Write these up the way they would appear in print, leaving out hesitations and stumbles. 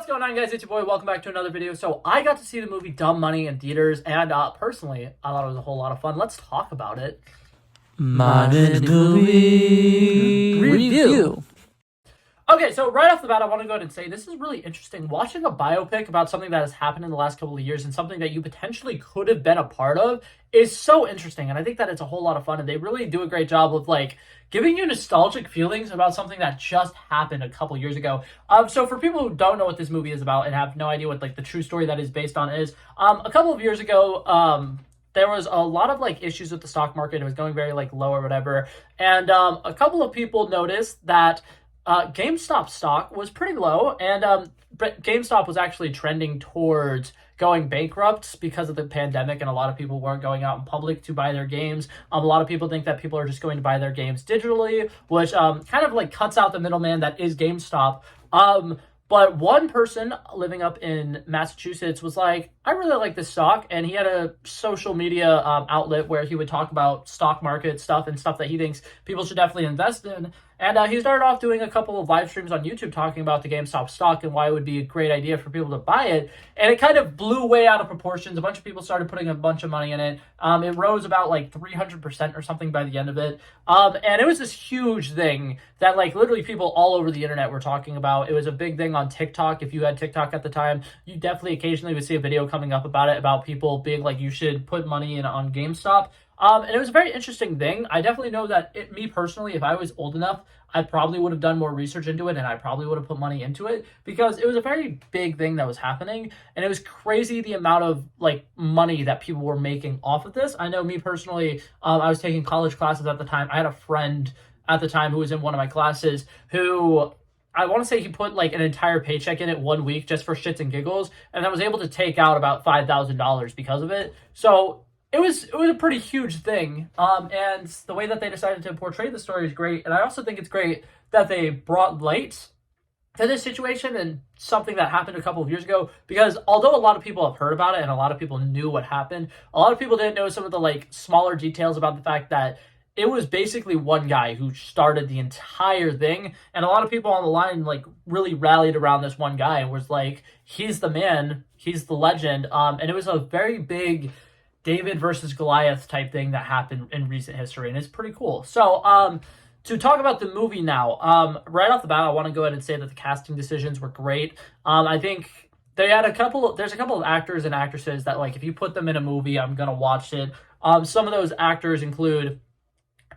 What's going on, guys? It's your boy. Welcome back to another video. So I got to see the movie Dumb Money in theaters, and personally, I thought it was a whole lot of fun. Let's talk about it. Modern movie review. Okay, so right off the bat, I want to go ahead and say this is really interesting. Watching a biopic about something that has happened in the last couple of years and something that you potentially could have been a part of is so interesting. And I think that it's a whole lot of fun. And they really do a great job of giving you nostalgic feelings about something that just happened a couple years ago. So for people who don't know what this movie is about and have no idea what the true story that is based on is, a couple of years ago, there was a lot of issues with the stock market. It was going very low or whatever. And a couple of people noticed that GameStop stock was pretty low, and GameStop was actually trending towards going bankrupt because of the pandemic, and a lot of people weren't going out in public to buy their games. A lot of people think that people are just going to buy their games digitally, which kind of cuts out the middleman that is GameStop. But one person living up in Massachusetts was like, I really like this stock. And he had a social media outlet where he would talk about stock market stuff and stuff that he thinks people should definitely invest in. And he started off doing a couple of live streams on YouTube talking about the GameStop stock and why it would be a great idea for people to buy it. And it kind of blew way out of proportions. A bunch of people started putting a bunch of money in it. It rose about 300% or something by the end of it. And it was this huge thing that literally people all over the internet were talking about. It was a big thing on TikTok. If you had TikTok at the time, you definitely occasionally would see a video coming up about it, about people being like, you should put money in on GameStop. And it was a very interesting thing. I definitely know that me personally, if I was old enough, I probably would have done more research into it, and I probably would have put money into it because it was a very big thing that was happening, and it was crazy the amount of money that people were making off of this. I know me personally, I was taking college classes at the time. I had a friend at the time who was in one of my classes who I want to say he put an entire paycheck in it 1 week just for shits and giggles, and I was able to take out about $5,000 because of it. So it was a pretty huge thing, and the way that they decided to portray the story is great. And I also think it's great that they brought light to this situation and something that happened a couple of years ago, because although a lot of people have heard about it and a lot of people knew what happened, a lot of people didn't know some of the smaller details about the fact that it was basically one guy who started the entire thing, and a lot of people on the line really rallied around this one guy and was like, he's the man, he's the legend. And it was a very big David versus Goliath type thing that happened in recent history, and it's pretty cool. So to talk about the movie now, right off the bat, I want to go ahead and say that the casting decisions were great. I think they had there's a couple of actors and actresses that if you put them in a movie, I'm gonna watch it. Some of those actors include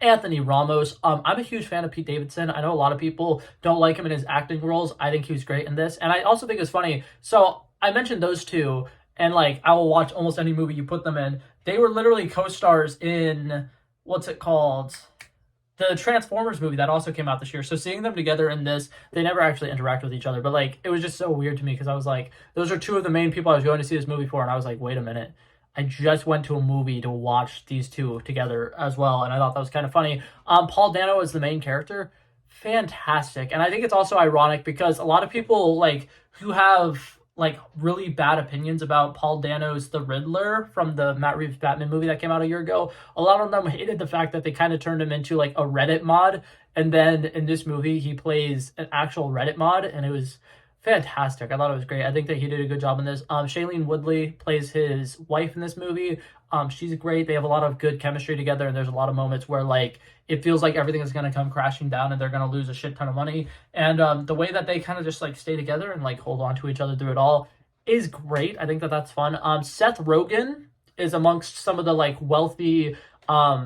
Anthony Ramos. I'm a huge fan of Pete Davidson. I know a lot of people don't like him in his acting roles. I think he was great in this, and I also think it's funny. So I mentioned those two, and I will watch almost any movie you put them in. They were literally co-stars in, what's it called? The Transformers movie that also came out this year. So seeing them together in this, they never actually interact with each other. But it was just so weird to me because I was like, those are two of the main people I was going to see this movie for. And I was like, wait a minute. I just went to a movie to watch these two together as well. And I thought that was kind of funny. Paul Dano is the main character. Fantastic. And I think it's also ironic because a lot of people who have really bad opinions about Paul Dano's The Riddler from the Matt Reeves Batman movie that came out a year ago. A lot of them hated the fact that they kind of turned him into a Reddit mod. And then in this movie, he plays an actual Reddit mod, and it was fantastic. I thought it was great. I think that he did a good job in this. Shailene Woodley plays his wife in this movie. She's great. They have a lot of good chemistry together, and there's a lot of moments where it feels like everything is going to come crashing down and they're going to lose a shit ton of money. And the way that they kind of just stay together and hold on to each other through it all is great. I think that that's fun. Seth Rogan is amongst some of the wealthy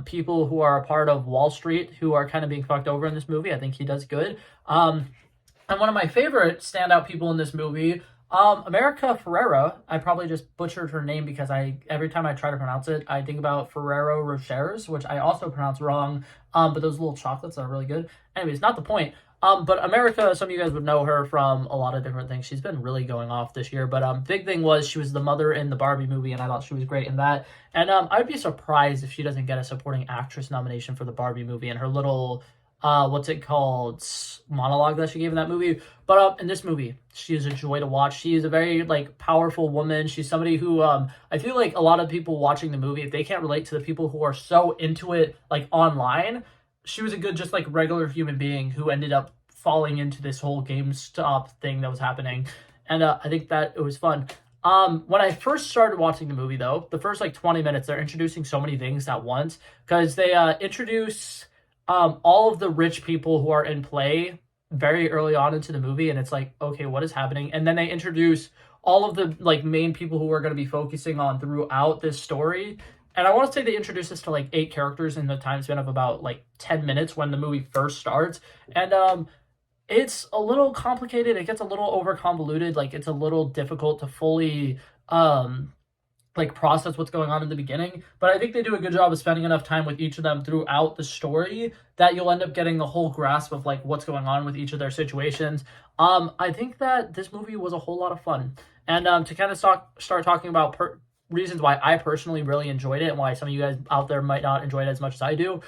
people who are a part of Wall Street who are kind of being fucked over in this movie. I think he does good. And one of my favorite standout people in this movie, America Ferrera. I probably just butchered her name because every time I try to pronounce it, I think about Ferrero Rochers, which I also pronounce wrong. But those little chocolates are really good. Anyways, not the point. But America, some of you guys would know her from a lot of different things. She's been really going off this year. But big thing was she was the mother in the Barbie movie, and I thought she was great in that. And I'd be surprised if she doesn't get a supporting actress nomination for the Barbie movie and her little what's it called, monologue that she gave in that movie. But in this movie, she is a joy to watch. She is a very powerful woman. She's somebody who I feel like a lot of people watching the movie, if they can't relate to the people who are so into it online, she was a good just regular human being who ended up falling into this whole GameStop thing that was happening. and I think that it was fun. When I first started watching the movie, though, the first like 20 minutes, they're introducing so many things at once because they introduce all of the rich people who are in play very early on into the movie, and it's like, okay, what is happening? And then they introduce all of the like main people who we're going to be focusing on throughout this story. And I want to say they introduced us to like 8 characters in the time span of about like 10 minutes when the movie first starts. And it's a little complicated. It gets a little over convoluted. Like it's a little difficult to fully like process what's going on in the beginning. But I think they do a good job of spending enough time with each of them throughout the story that you'll end up getting the whole grasp of like what's going on with each of their situations. I think that this movie was a whole lot of fun. And to kind of start talking about reasons why I personally really enjoyed it and why some of you guys out there might not enjoy it as much as I do.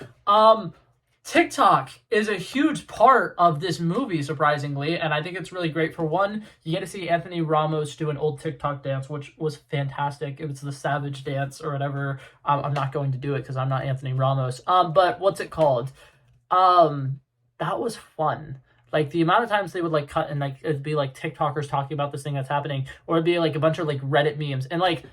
TikTok is a huge part of this movie, surprisingly, and I think it's really great. For one, you get to see Anthony Ramos do an old TikTok dance, which was fantastic. It was the Savage dance or whatever. I'm not going to do it because I'm not Anthony Ramos. But what's it called? That was fun. Like the amount of times they would like cut and like it'd be like TikTokers talking about this thing that's happening, or it'd be like a bunch of like Reddit memes and like.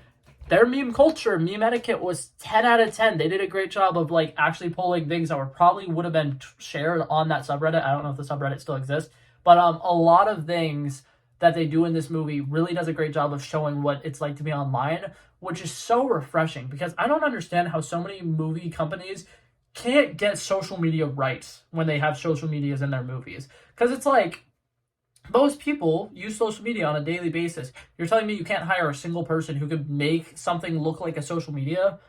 Their meme culture, meme etiquette was 10 out of 10. They did a great job of like actually pulling things that were probably would have been shared on that subreddit. I don't know if the subreddit still exists, but a lot of things that they do in this movie really does a great job of showing what it's like to be online, which is so refreshing because I don't understand how so many movie companies can't get social media right when they have social medias in their movies. Because it's like, most people use social media on a daily basis. You're telling me you can't hire a single person who could make something look like a social media?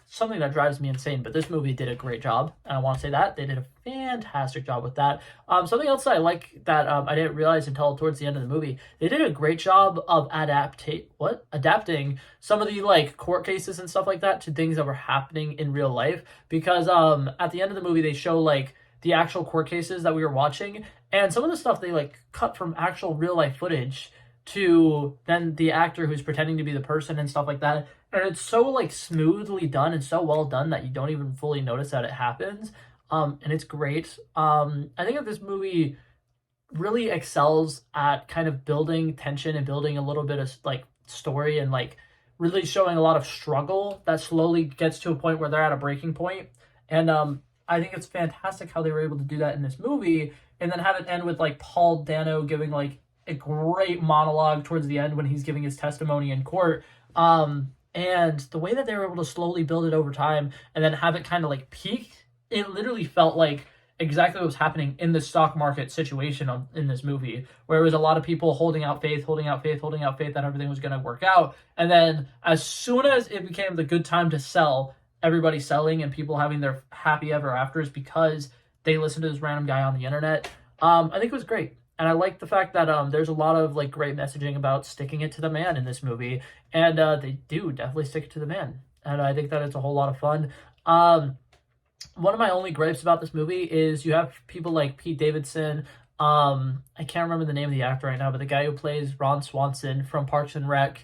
Something that drives me insane. But this movie did a great job, and I want to say that they did a fantastic job with that. Something else that I like that I didn't realize until towards the end of the movie, they did a great job of adapting some of the like court cases and stuff like that to things that were happening in real life. Because at the end of the movie, they show like the actual court cases that we were watching, and some of the stuff they like cut from actual real life footage to then the actor who's pretending to be the person and stuff like that. And it's so like smoothly done and so well done that you don't even fully notice that it happens. And it's great. I think that this movie really excels at kind of building tension and building a little bit of like story and like really showing a lot of struggle that slowly gets to a point where they're at a breaking point. And I think it's fantastic how they were able to do that in this movie and then have it end with like Paul Dano giving like a great monologue towards the end when he's giving his testimony in court. And the way that they were able to slowly build it over time and then have it kind of like peak, it literally felt like exactly what was happening in the stock market situation in this movie, where it was a lot of people holding out faith that everything was going to work out. And then as soon as it became the good time to sell, everybody selling and people having their happy ever afters because they listened to this random guy on the internet. I think it was great. And I like the fact that there's a lot of like great messaging about sticking it to the man in this movie. And they do definitely stick it to the man. And I think that it's a whole lot of fun. One of my only gripes about this movie is you have people like Pete Davidson. I can't remember the name of the actor right now, but the guy who plays Ron Swanson from Parks and Rec.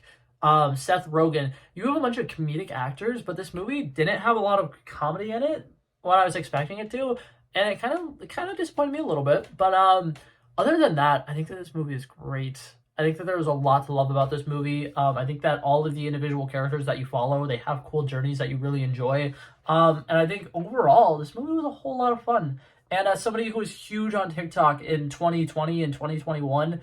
Seth Rogan. You have a bunch of comedic actors, but this movie didn't have a lot of comedy in it, what I was expecting it to, and it kind of disappointed me a little bit. But other than that, I think that this movie is great. I think that there was a lot to love about this movie. I think that all of the individual characters that you follow, they have cool journeys that you really enjoy. And I think overall, this movie was a whole lot of fun. And as somebody who was huge on TikTok in 2020 and 2021,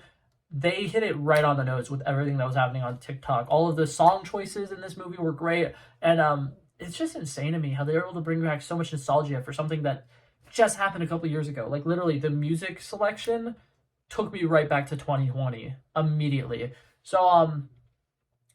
they hit it right on the nose with everything that was happening on TikTok. All of the song choices in this movie were great. And it's just insane to me how they were able to bring back so much nostalgia for something that just happened a couple years ago. Like literally the music selection took me right back to 2020 immediately. So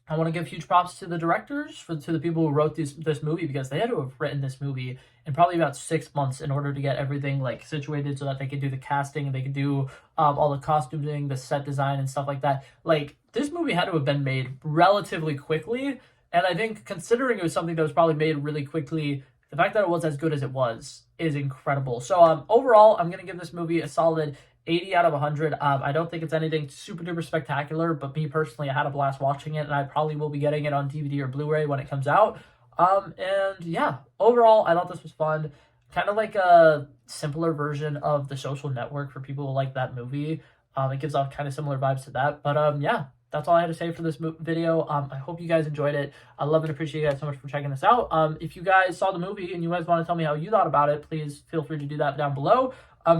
I want to give huge props to the directors, to the people who wrote this movie, because they had to have written this movie in probably about 6 months in order to get everything like situated so that they could do the casting, they could do all the costuming, the set design and stuff like that. Like this movie had to have been made relatively quickly. And I think considering it was something that was probably made really quickly, the fact that it was as good as it was is incredible. So overall, I'm going to give this movie a solid 80 out of 100. I don't think it's anything super duper spectacular, but me personally, I had a blast watching it, and I probably will be getting it on DVD or Blu-ray when it comes out. And yeah, overall, I thought this was fun. Kind of like a simpler version of The Social Network for people who like that movie. It gives off kind of similar vibes to that. But yeah, that's all I had to say for this video. I hope you guys enjoyed it. I love and appreciate you guys so much for checking this out. If you guys saw the movie and you guys want to tell me how you thought about it, please feel free to do that down below.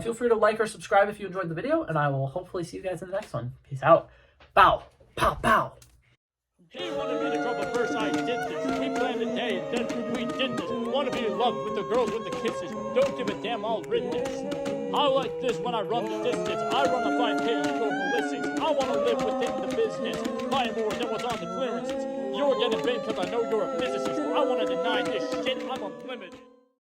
Feel free to like or subscribe if you enjoyed the video, and I will hopefully see you guys in the next one. Peace out. Bow. Pow, pow. He wanted me to trouble first, I did this. We planned a day, and then we did this. Want to be in love with the girls with the kisses. Don't give a damn, I'll rid this. I like this when I run the distance. I run a 5K, you go ballistics. I want to live within the business. Buy more than what's on the clearances. You're getting big because I know you're a physicist. I want to deny this shit, I'm unlimited.